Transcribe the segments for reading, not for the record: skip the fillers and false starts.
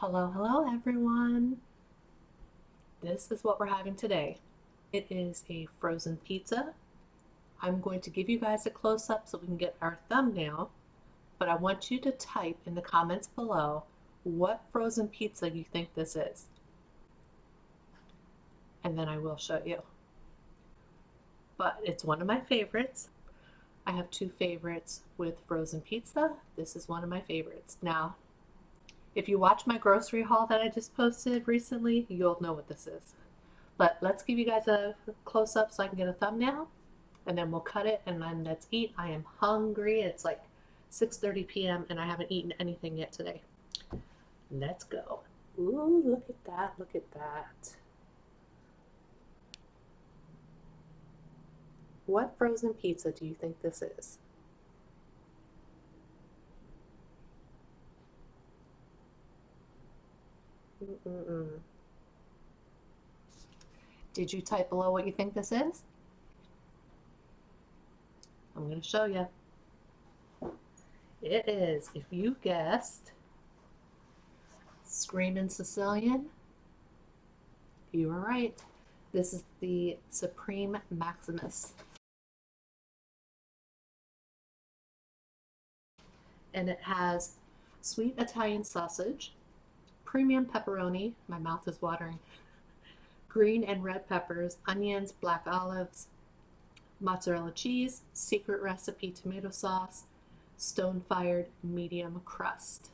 Hello everyone. This is what we're having today. It is a frozen pizza. I'm going to give you guys a close-up so we can get our thumbnail, but I want you to type in the comments below what frozen pizza you think this is. And then I will show you. But it's one of my favorites. I have two favorites with frozen pizza. This is one of my favorites. Now, if you watch my grocery haul that I just posted recently, you'll know what this is. But let's give you guys a close-up so I can get a thumbnail, and then we'll cut it and then let's eat. I am hungry. It's like 6:30 p.m. and I haven't eaten anything yet today. Let's go. Ooh, look at that. Look at that. What frozen pizza do you think this is? Mm-mm-mm. Did you type below what you think this is? I'm going to show you. It is, if you guessed, Screamin Sicilian, you were right. This is the Supreme Maximus. And it has sweet Italian sausage, premium pepperoni, my mouth is watering, green and red peppers, onions, black olives, mozzarella cheese, secret recipe tomato sauce, stone-fired medium crust.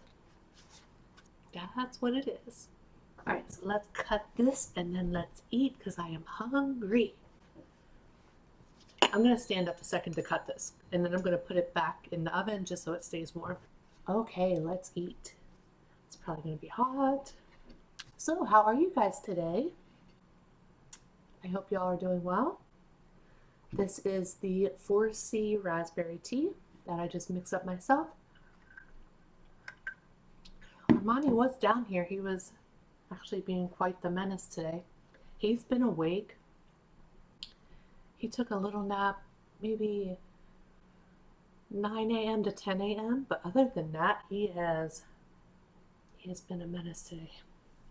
That's what it is. All right, so let's cut this and then let's eat because I am hungry. I'm gonna stand up a second to cut this and then I'm gonna put it back in the oven just so it stays warm. Okay, let's eat. It's probably gonna be hot. So how are you guys today? I hope y'all are doing well. This is the 4C raspberry tea that I just mixed up myself. Armani was down here. He was actually being quite the menace today. He's been awake. He took a little nap, maybe 9 a.m. to 10 a.m. But other than that, he has been a menace today.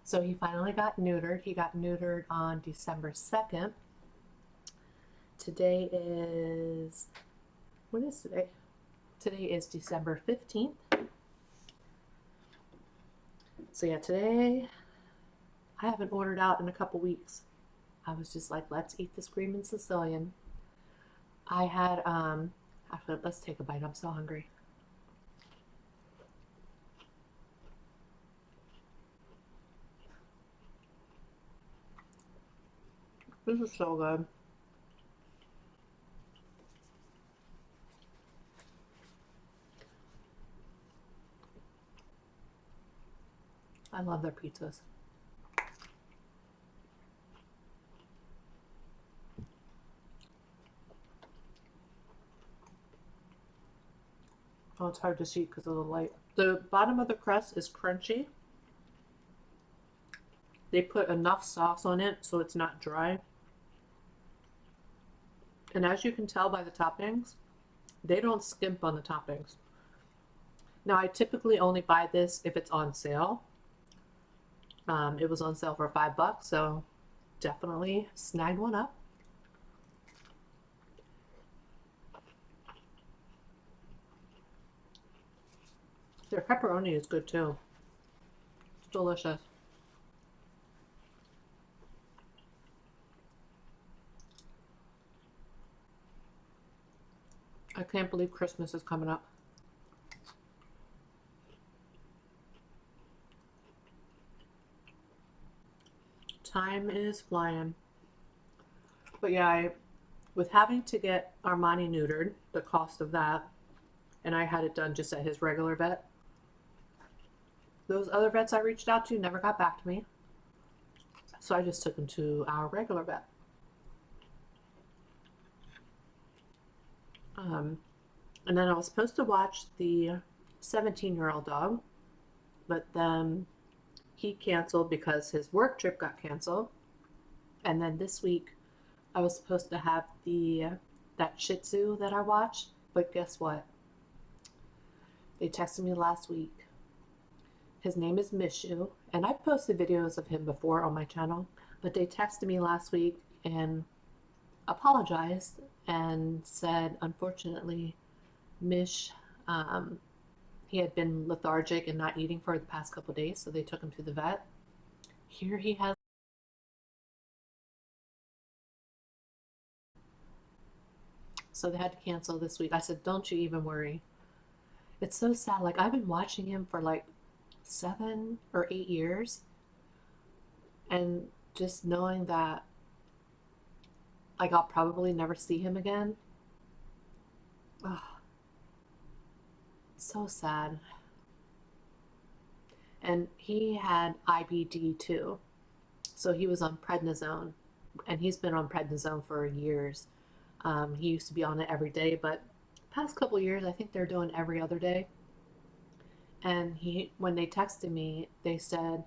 So he finally got neutered. He got neutered on December 2nd. Today is, what is today? Today is December 15th. So yeah, today I haven't ordered out in a couple weeks. I was just like, let's eat the Screamin Sicilian. I had, actually, let's take a bite. I'm so hungry. This is so good. I love their pizzas. Oh, it's hard to see because of the light. The bottom of the crust is crunchy. They put enough sauce on it so it's not dry. And as you can tell by the toppings, they don't skimp on the toppings. Now, I typically only buy this if it's on sale. It was on sale for $5, so definitely snagged one up. Their pepperoni is good too. It's delicious. I can't believe Christmas is coming up. Time is flying. But yeah, with having to get Armani neutered, the cost of that, and I had it done just at his regular vet. Those other vets I reached out to never got back to me. So I just took him to our regular vet. And then I was supposed to watch the 17-year-old dog, but then he canceled because his work trip got canceled. And then this week I was supposed to have that Shih Tzu that I watched, but guess what? They texted me last week. His name is Mishu, and I've posted videos of him before on my channel, but they texted me last week and apologized and said, unfortunately, Mish, he had been lethargic and not eating for the past couple of days, so they took him to the vet. Here he has. So they had to cancel this week. I said, don't you even worry. It's so sad. Like, I've been watching him for like 7 or 8 years, and just knowing that, like, I'll probably never see him again. Oh, so sad. And he had IBD too. So he was on prednisone, and he's been on prednisone for years. He used to be on it every day, but past couple years, I think they're doing every other day. And when they texted me, they said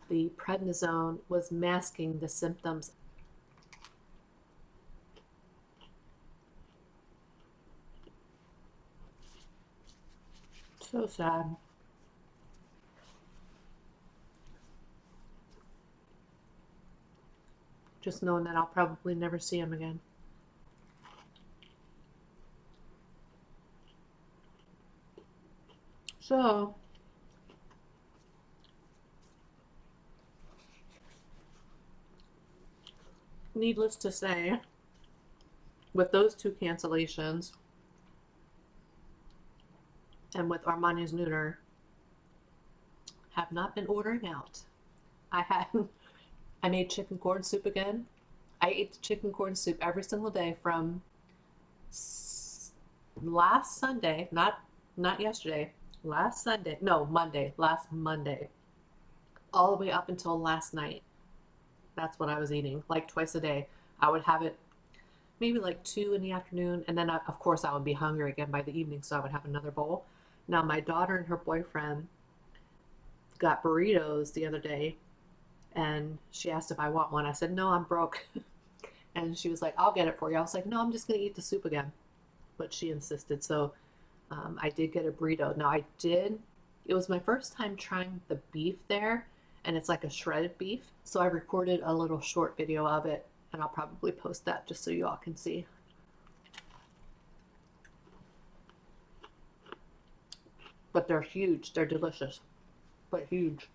the prednisone was masking the symptoms. So sad. Just knowing that I'll probably never see him again. So, needless to say, with those two cancellations and with Armani's Nooner, have not been ordering out. I made chicken corn soup again. I ate the chicken corn soup every single day from last Sunday, not yesterday, last Sunday, no, Monday, last Monday, all the way up until last night. That's what I was eating, like twice a day. I would have it maybe like 2 in the afternoon, and then of course I would be hungry again by the evening, so I would have another bowl. Now my daughter and her boyfriend got burritos the other day, and she asked if I want one. I said, no, I'm broke. And she was like, I'll get it for you. I was like, no, I'm just going to eat the soup again. But she insisted. So I did get a burrito. Now it was my first time trying the beef there, and it's like a shredded beef. So I recorded a little short video of it, and I'll probably post that just so you all can see. But they're huge. They're delicious, but huge.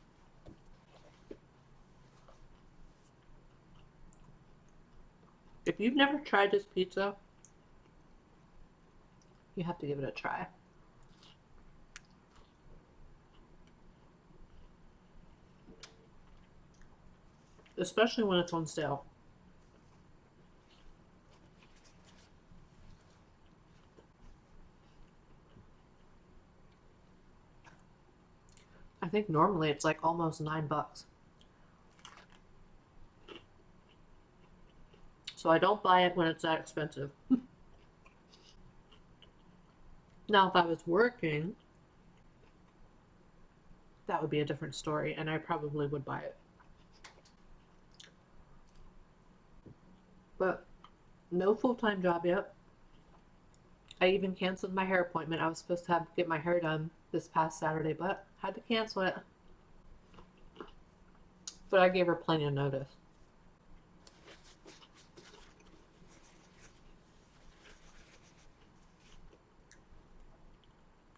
If you've never tried this pizza, you have to give it a try. Especially when it's on sale. I think normally it's like almost $9. So I don't buy it when it's that expensive. Now, if I was working, that would be a different story, and I probably would buy it. But no full-time job yet. I even canceled my hair appointment. I was supposed to get my hair done this past Saturday, but had to cancel it. But I gave her plenty of notice.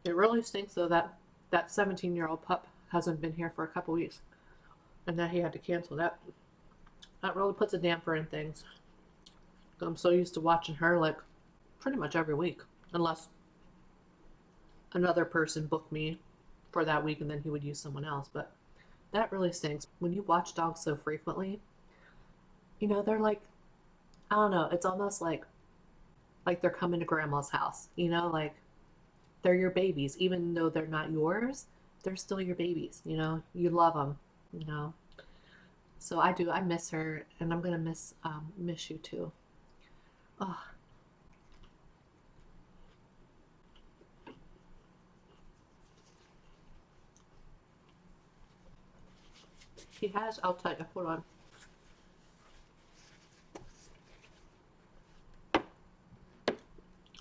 It really stinks though that 17-year-old pup hasn't been here for a couple weeks, and that he had to cancel that. That really puts a damper in things. I'm so used to watching her like pretty much every week, unless another person booked me for that week and then he would use someone else. But that really stinks. When you watch dogs so frequently, they're like, I don't know, it's almost like they're coming to grandma's house, like they're your babies. Even though they're not yours, they're still your babies, you love them. So I miss her, and I'm gonna miss you too. Oh, he has, I'll tell you, hold on.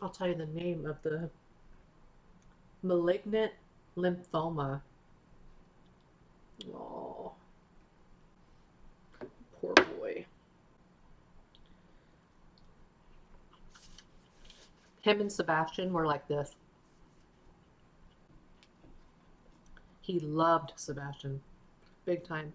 I'll tell you the name of the malignant lymphoma. Him and Sebastian were like this. He loved Sebastian. Big time.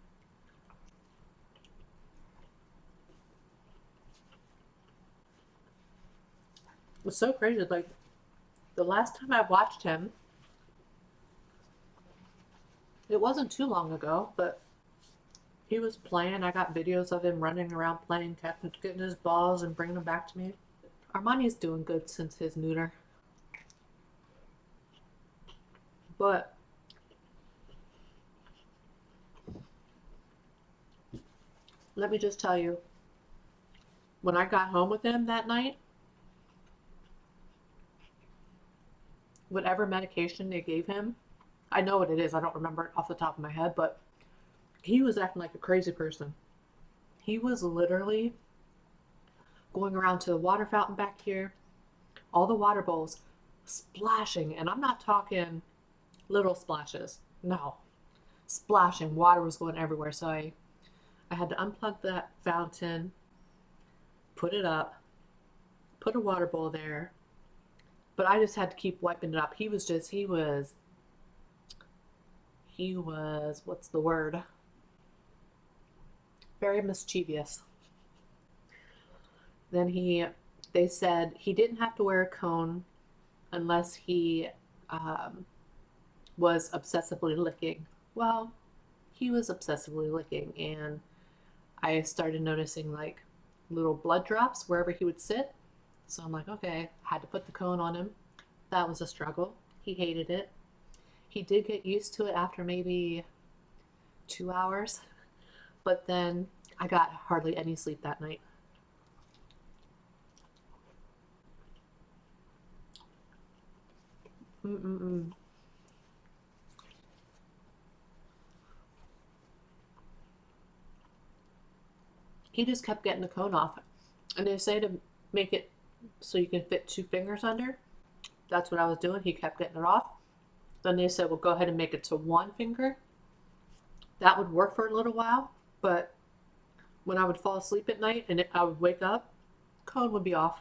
It was so crazy. Like, the last time I watched him, it wasn't too long ago, but he was playing. I got videos of him running around playing, getting his balls and bringing them back to me. Armani's doing good since his neuter. But let me just tell you, when I got home with him that night, whatever medication they gave him, I know what it is. I don't remember it off the top of my head, but he was acting like a crazy person. He was literally going around to the water fountain back here, all the water bowls, splashing. And I'm not talking little splashes. No. Splashing. Water was going everywhere. So I had to unplug that fountain, put it up, put a water bowl there. But I just had to keep wiping it up. He was, what's the word? Very mischievous. Then they said he didn't have to wear a cone unless he was obsessively licking. Well, he was obsessively licking, and I started noticing like little blood drops wherever he would sit. So I'm like, okay, had to put the cone on him. That was a struggle. He hated it. He did get used to it after maybe 2 hours, but then I got hardly any sleep that night. He just kept getting the cone off. And they say to make it so you can fit 2 fingers under. That's what I was doing. He kept getting it off. Then they said, well, go ahead and make it to 1 finger. That would work for a little while, but when I would fall asleep at night and I would wake up, cone would be off.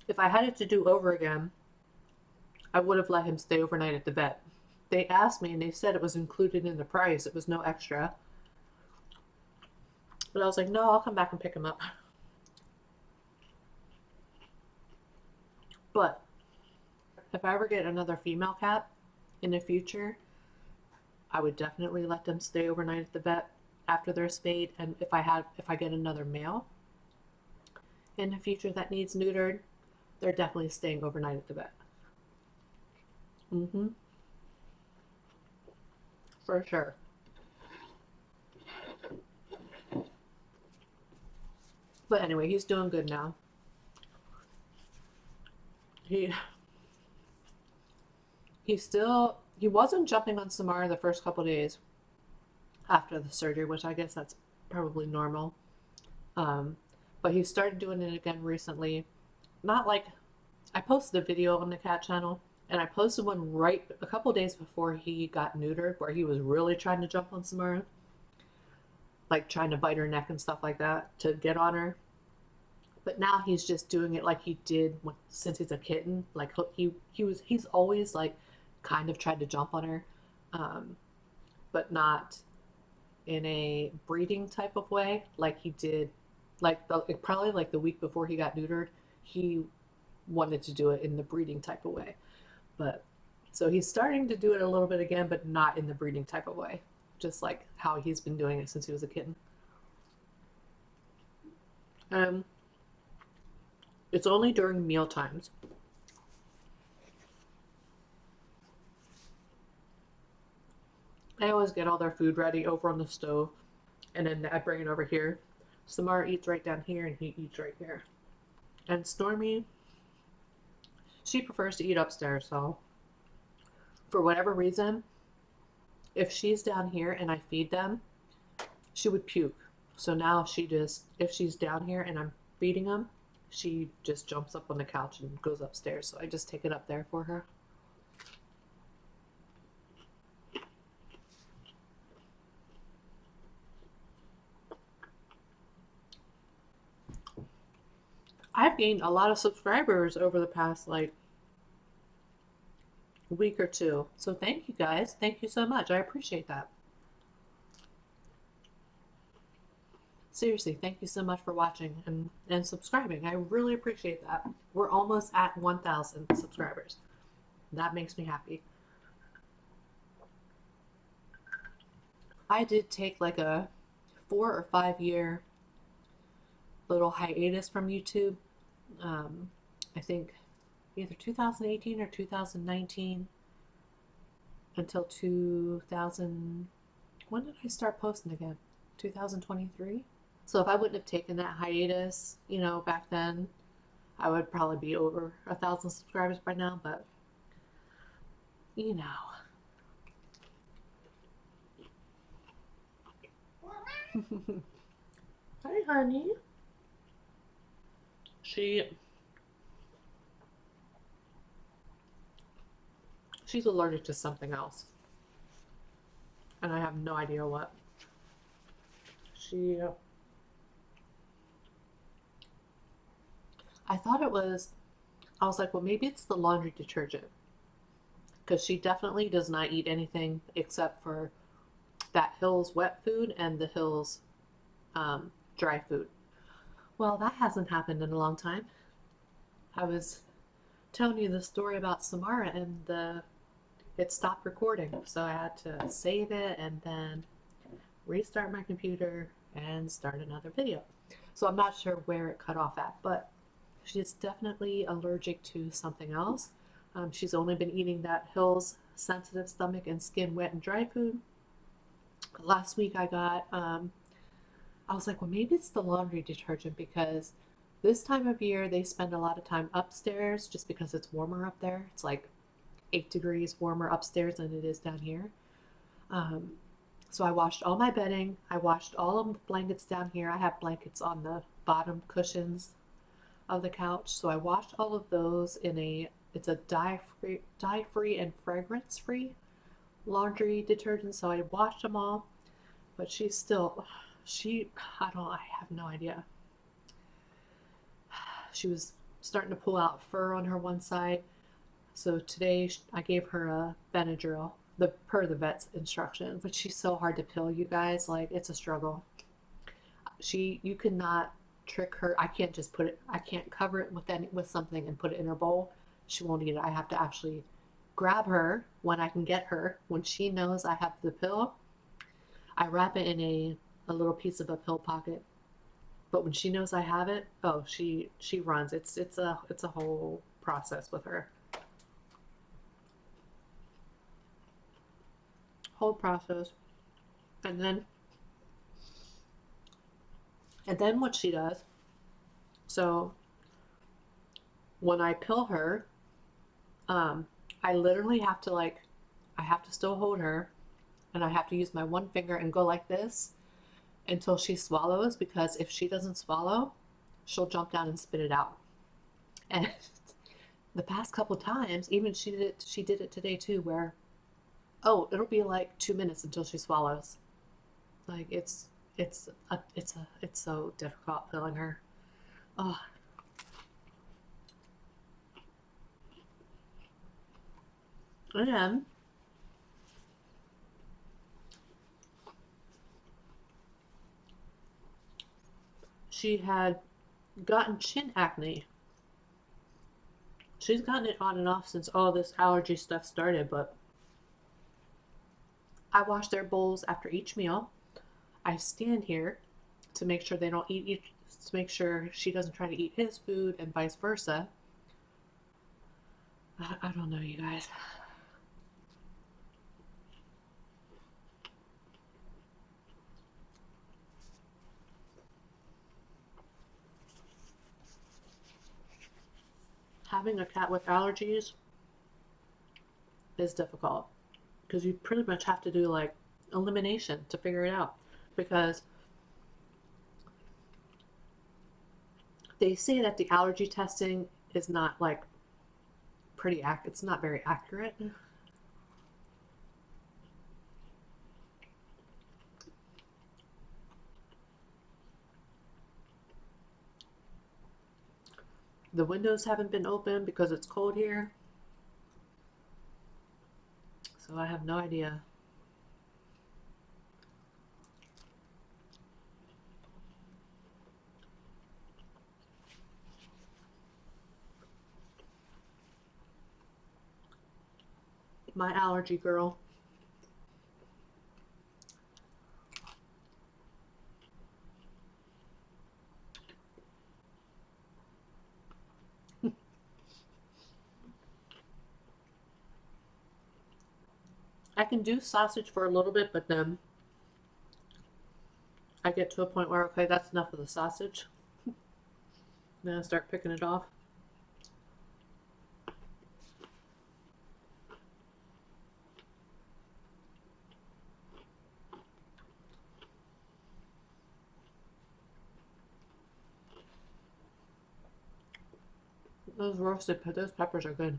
If I had it to do over again, I would have let him stay overnight at the vet. They asked me and they said it was included in the price. It was no extra. But I was like, no, I'll come back and pick him up. But if I ever get another female cat in the future, I would definitely let them stay overnight at the vet after they're spayed. And if I get another male in the future that needs neutered, they're definitely staying overnight at the vet. For sure. But anyway, he's doing good now. He wasn't jumping on Samara the first couple days after the surgery, which I guess that's probably normal. But he started doing it again recently. Not like, I posted a video on the cat channel, and I posted one right a couple days before he got neutered, where he was really trying to jump on Samara, like trying to bite her neck and stuff like that to get on her. But now he's just doing it like he did since he's a kitten. Like he's always like kind of tried to jump on her, but not in a breeding type of way like he did. Probably like the week before he got neutered, he wanted to do it in the breeding type of way. But so he's starting to do it a little bit again, but not in the breeding type of way, just like how he's been doing it since he was a kitten. It's only during meal times. I always get all their food ready over on the stove, and then I bring it over here. Samara eats right down here, and he eats right here. And Stormy, she prefers to eat upstairs, so for whatever reason, if she's down here and I feed them, she would puke. So now if she's down here and I'm feeding them, she just jumps up on the couch and goes upstairs. So I just take it up there for her. I've gained a lot of subscribers over the past like week or two. So thank you guys. Thank you so much. I appreciate that. Seriously, thank you so much for watching and subscribing. I really appreciate that. We're almost at 1,000 subscribers. That makes me happy. I did take like a 4 or 5 year little hiatus from YouTube. I think either 2018 or 2019 until 2000. When did I start posting again? 2023? So if I wouldn't have taken that hiatus, you know, back then, I would probably be over 1,000 subscribers by now, but you know. Hi, honey. She's allergic to something else, and I have no idea what. I thought it was, I was like, well, maybe it's the laundry detergent, because she definitely does not eat anything except for that Hills wet food and the Hills dry food. Well, that hasn't happened in a long time. I was telling you the story about Samara and it stopped recording, so I had to save it and then restart my computer and start another video. So I'm not sure where it cut off at, but she's definitely allergic to something else. She's only been eating that Hills sensitive stomach and skin wet and dry food. Last week I was like, well, maybe it's the laundry detergent, because this time of year they spend a lot of time upstairs just because it's warmer up there. It's like 8 degrees warmer upstairs than it is down here. So I washed all my bedding. I washed all of the blankets down here. I have blankets on the bottom cushions of the couch. So I washed all of those it's a dye-free and fragrance-free laundry detergent. So I washed them all, but I have no idea. She was starting to pull out fur on her one side. So today I gave her a Benadryl, per the vet's instructions, but she's so hard to pill, you guys. Like, it's a struggle. You cannot trick her. I can't cover it with something and put it in her bowl. She won't eat it. I have to actually grab her when I can get her. When she knows I have the pill, I wrap it in a little piece of a pill pocket. But when she knows I have it, oh, she runs. It's a whole process with her. Whole process. And then what she does, so when I pill her, I literally have to I have to still hold her, and I have to use my one finger and go like this until she swallows, because if she doesn't swallow, she'll jump down and spit it out. And the past couple times, even she did it today too, where, oh, it'll be like 2 minutes until she swallows. Like, it's so difficult filling her. Oh. And she had gotten chin acne. She's gotten it on and off since all this allergy stuff started, but I wash their bowls after each meal. I stand here to make sure they don't to make sure she doesn't try to eat his food and vice versa. I don't know, you guys. Having a cat with allergies is difficult, because you pretty much have to do like elimination to figure it out, because they say that the allergy testing is not like it's not very accurate. The windows haven't been open because it's cold here. So I have no idea. My allergy girl. I can do sausage for a little bit, but then I get to a point where, okay, that's enough of the sausage. Then I start picking it off. Those peppers are good.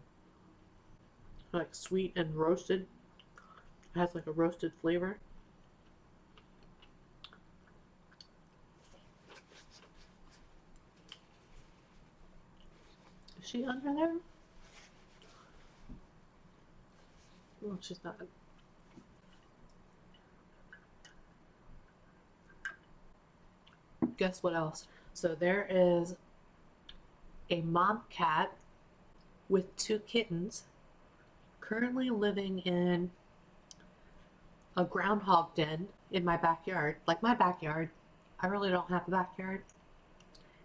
Like sweet and roasted. It has like a roasted flavor. Is she under there? Oh, she's not. Guess what else? So there is a mom cat with 2 kittens currently living in a groundhog den in my backyard. Like my backyard, I really don't have a backyard.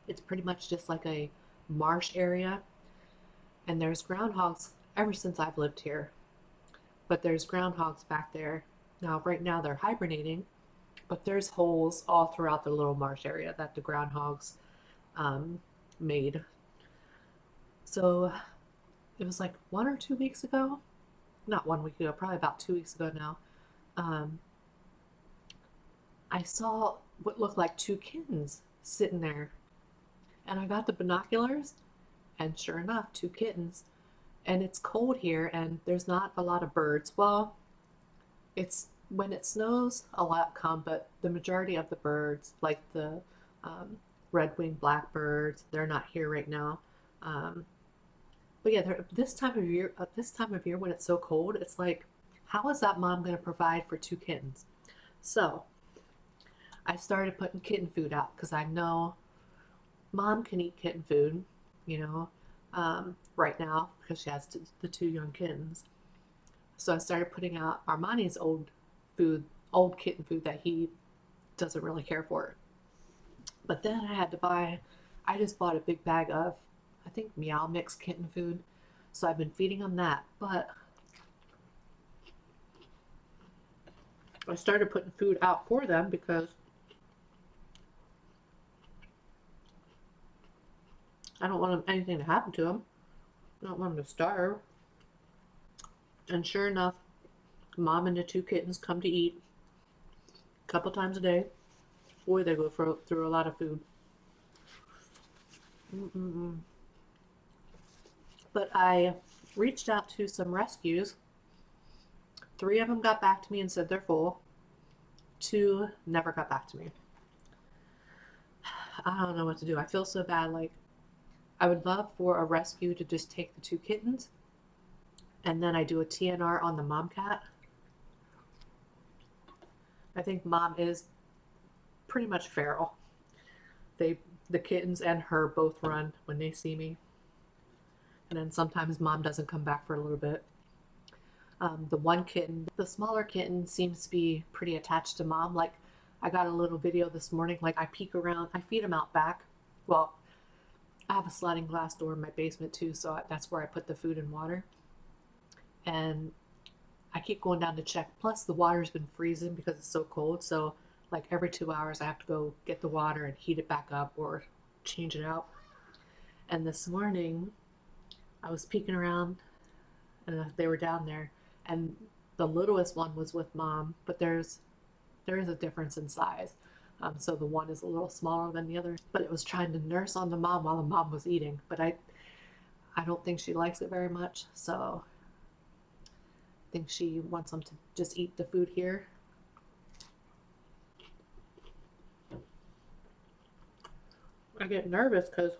It's pretty much just like a marsh area. And there's groundhogs ever since I've lived here. But there's groundhogs back there. Now, right now they're hibernating, but there's holes all throughout the little marsh area that the groundhogs made. So it was like 1 or 2 weeks ago. Not 1 week ago, probably about 2 weeks ago now. Um, I saw what looked like 2 kittens sitting there. And I got the binoculars, and sure enough, 2 kittens. And it's cold here, and there's not a lot of birds. Well, it's when it snows, a lot come, but the majority of the birds, like the red-winged blackbirds, they're not here right now. Um, but yeah, this time of year when it's so cold, it's like, how is that mom going to provide for 2 kittens? So I started putting kitten food out because I know mom can eat kitten food, you know, right now because she has the 2 young kittens. So I started putting out Armani's old kitten food that he doesn't really care for. But then I just bought a big bag of, I think, Meow Mix kitten food. So I've been feeding them that. But I started putting food out for them because I don't want anything to happen to them. I don't want them to starve. And sure enough, mom and the 2 kittens come to eat a couple times a day. Boy, they go through a lot of food. Mm-mm-mm. But I reached out to some rescues. 3 of them got back to me and said they're full. 2 never got back to me. I don't know what to do. I feel so bad. Like, I would love for a rescue to just take the 2 kittens, and then I do a TNR on the mom cat. I think mom is pretty much feral. The kittens and her both run when they see me. And then sometimes mom doesn't come back for a little bit. The one kitten, the smaller kitten, seems to be pretty attached to mom. Like, I got a little video this morning. Like, I peek around, I feed him out back. Well, I have a sliding glass door in my basement too, so that's where I put the food and water. And I keep going down to check. Plus, the water's been freezing because it's so cold. So, like every 2 hours, I have to go get the water and heat it back up or change it out. And this morning, I was peeking around, and they were down there, and the littlest one was with mom. But there is a difference in size. So the one is a little smaller than the other. But it was trying to nurse on the mom while the mom was eating. But I don't think she likes it very much. So I think she wants them to just eat the food here. I get nervous because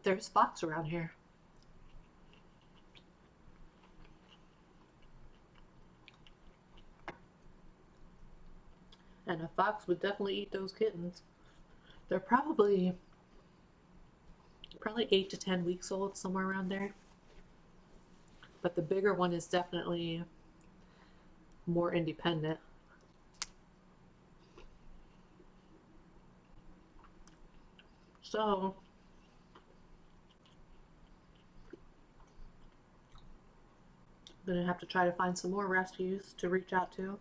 There's fox around here. And a fox would definitely eat those kittens. They're probably 8 to 10 weeks old, somewhere around there. But the bigger one is definitely more independent. So I'm gonna have to try to find some more rescues to reach out to.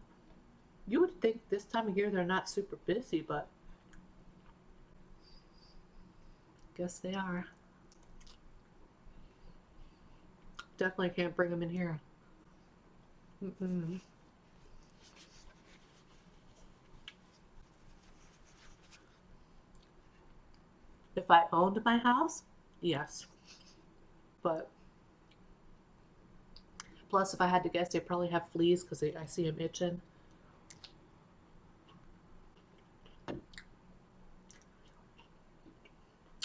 You would think this time of year they're not super busy, but guess they are. Definitely can't bring them in here. Mm-mm. If I owned my house, yes. But plus, if I had to guess, they probably have fleas because I see them itching.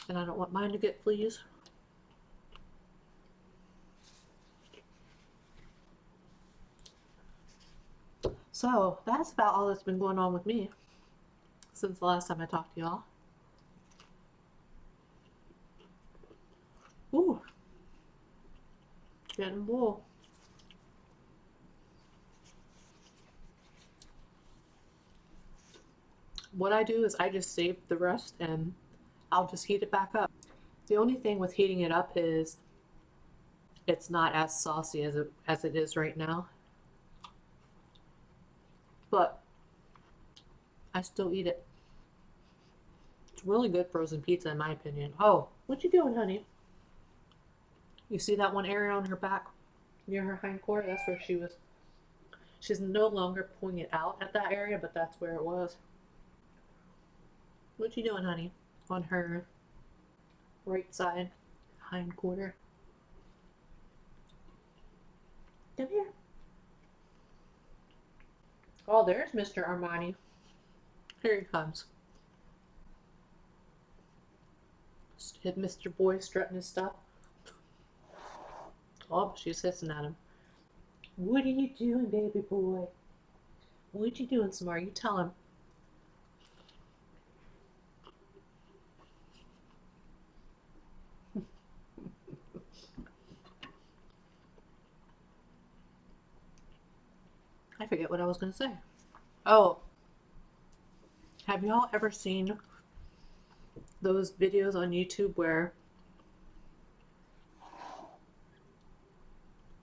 And I don't want mine to get fleas. So that's about all that's been going on with me since the last time I talked to y'all. Ooh, getting full. What I do is I just save the rest and I'll just heat it back up. The only thing with heating it up is it's not as saucy as it is right now. But I still eat it. It's really good frozen pizza in my opinion. Oh, what you doing, honey? You see that one area on her back near her hindquarter? That's where she was. She's no longer pulling it out at that area, but that's where it was. What you doing, honey? On her right side hindquarter. Come here. Oh, there's Mr. Armani. Here he comes. Hit Mr. Boy strutting his stuff. Oh, she's hissing at him. What are you doing, baby boy? What you doing, Samar? You tell him. I forget what I was going to say. Oh, have y'all ever seen those videos on YouTube where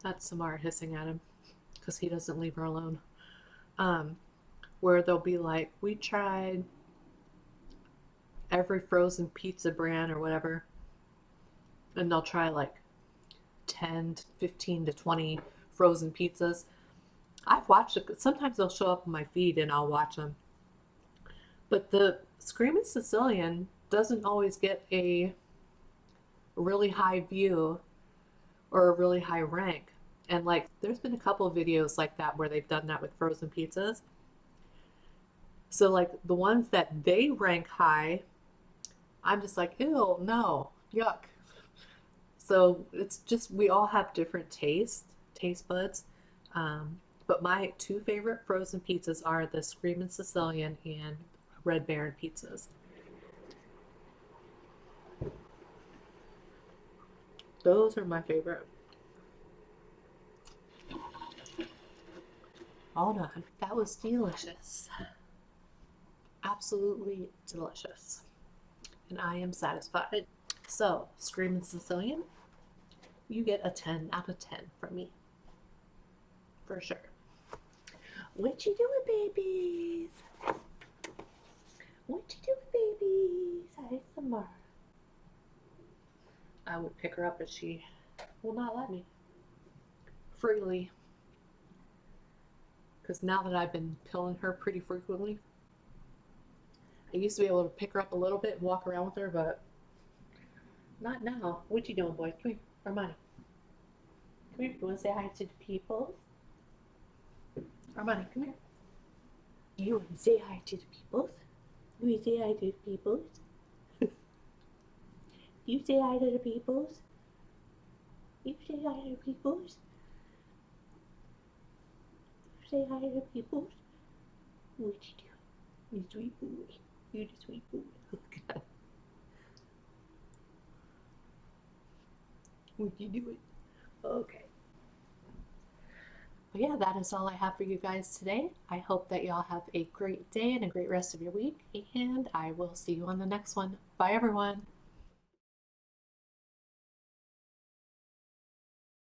that's Samar hissing at him because he doesn't leave her alone? Where they'll be like, we tried every frozen pizza brand or whatever, and they'll try like 10 to 15 to 20 frozen pizzas. I've watched it. Sometimes they'll show up on my feed and I'll watch them. But the Screamin Sicilian doesn't always get a really high view or a really high rank. And like, there's been a couple of videos like that where they've done that with frozen pizzas. So like the ones that they rank high, I'm just like, ew, no, yuck. So it's just, we all have different taste buds. But my two favorite frozen pizzas are the Screamin Sicilian and Red Baron pizzas. Those are my favorite. Hold on. That was delicious. Absolutely delicious. And I am satisfied. So, Screamin Sicilian, you get a 10 out of 10 from me. For sure. What you doing, babies? What you doing, babies? Hi, Samara. I would pick her up, but she will not let me. Freely. Because now that I've been pilling her pretty frequently, I used to be able to pick her up a little bit and walk around with her, but not now. What you doing, boy? Come here. Armani. Come here. You want to say hi to the people? Armani, come here. You want to say hi to the people? You want to say hi to the people? You say hi to the peoples. You say hi to the peoples. You say hi to the peoples. What you do? You sweet boy. You the sweet boy. Okay. What you doing? Okay. Well, yeah, that is all I have for you guys today. I hope that y'all have a great day and a great rest of your week, and I will see you on the next one. Bye, everyone.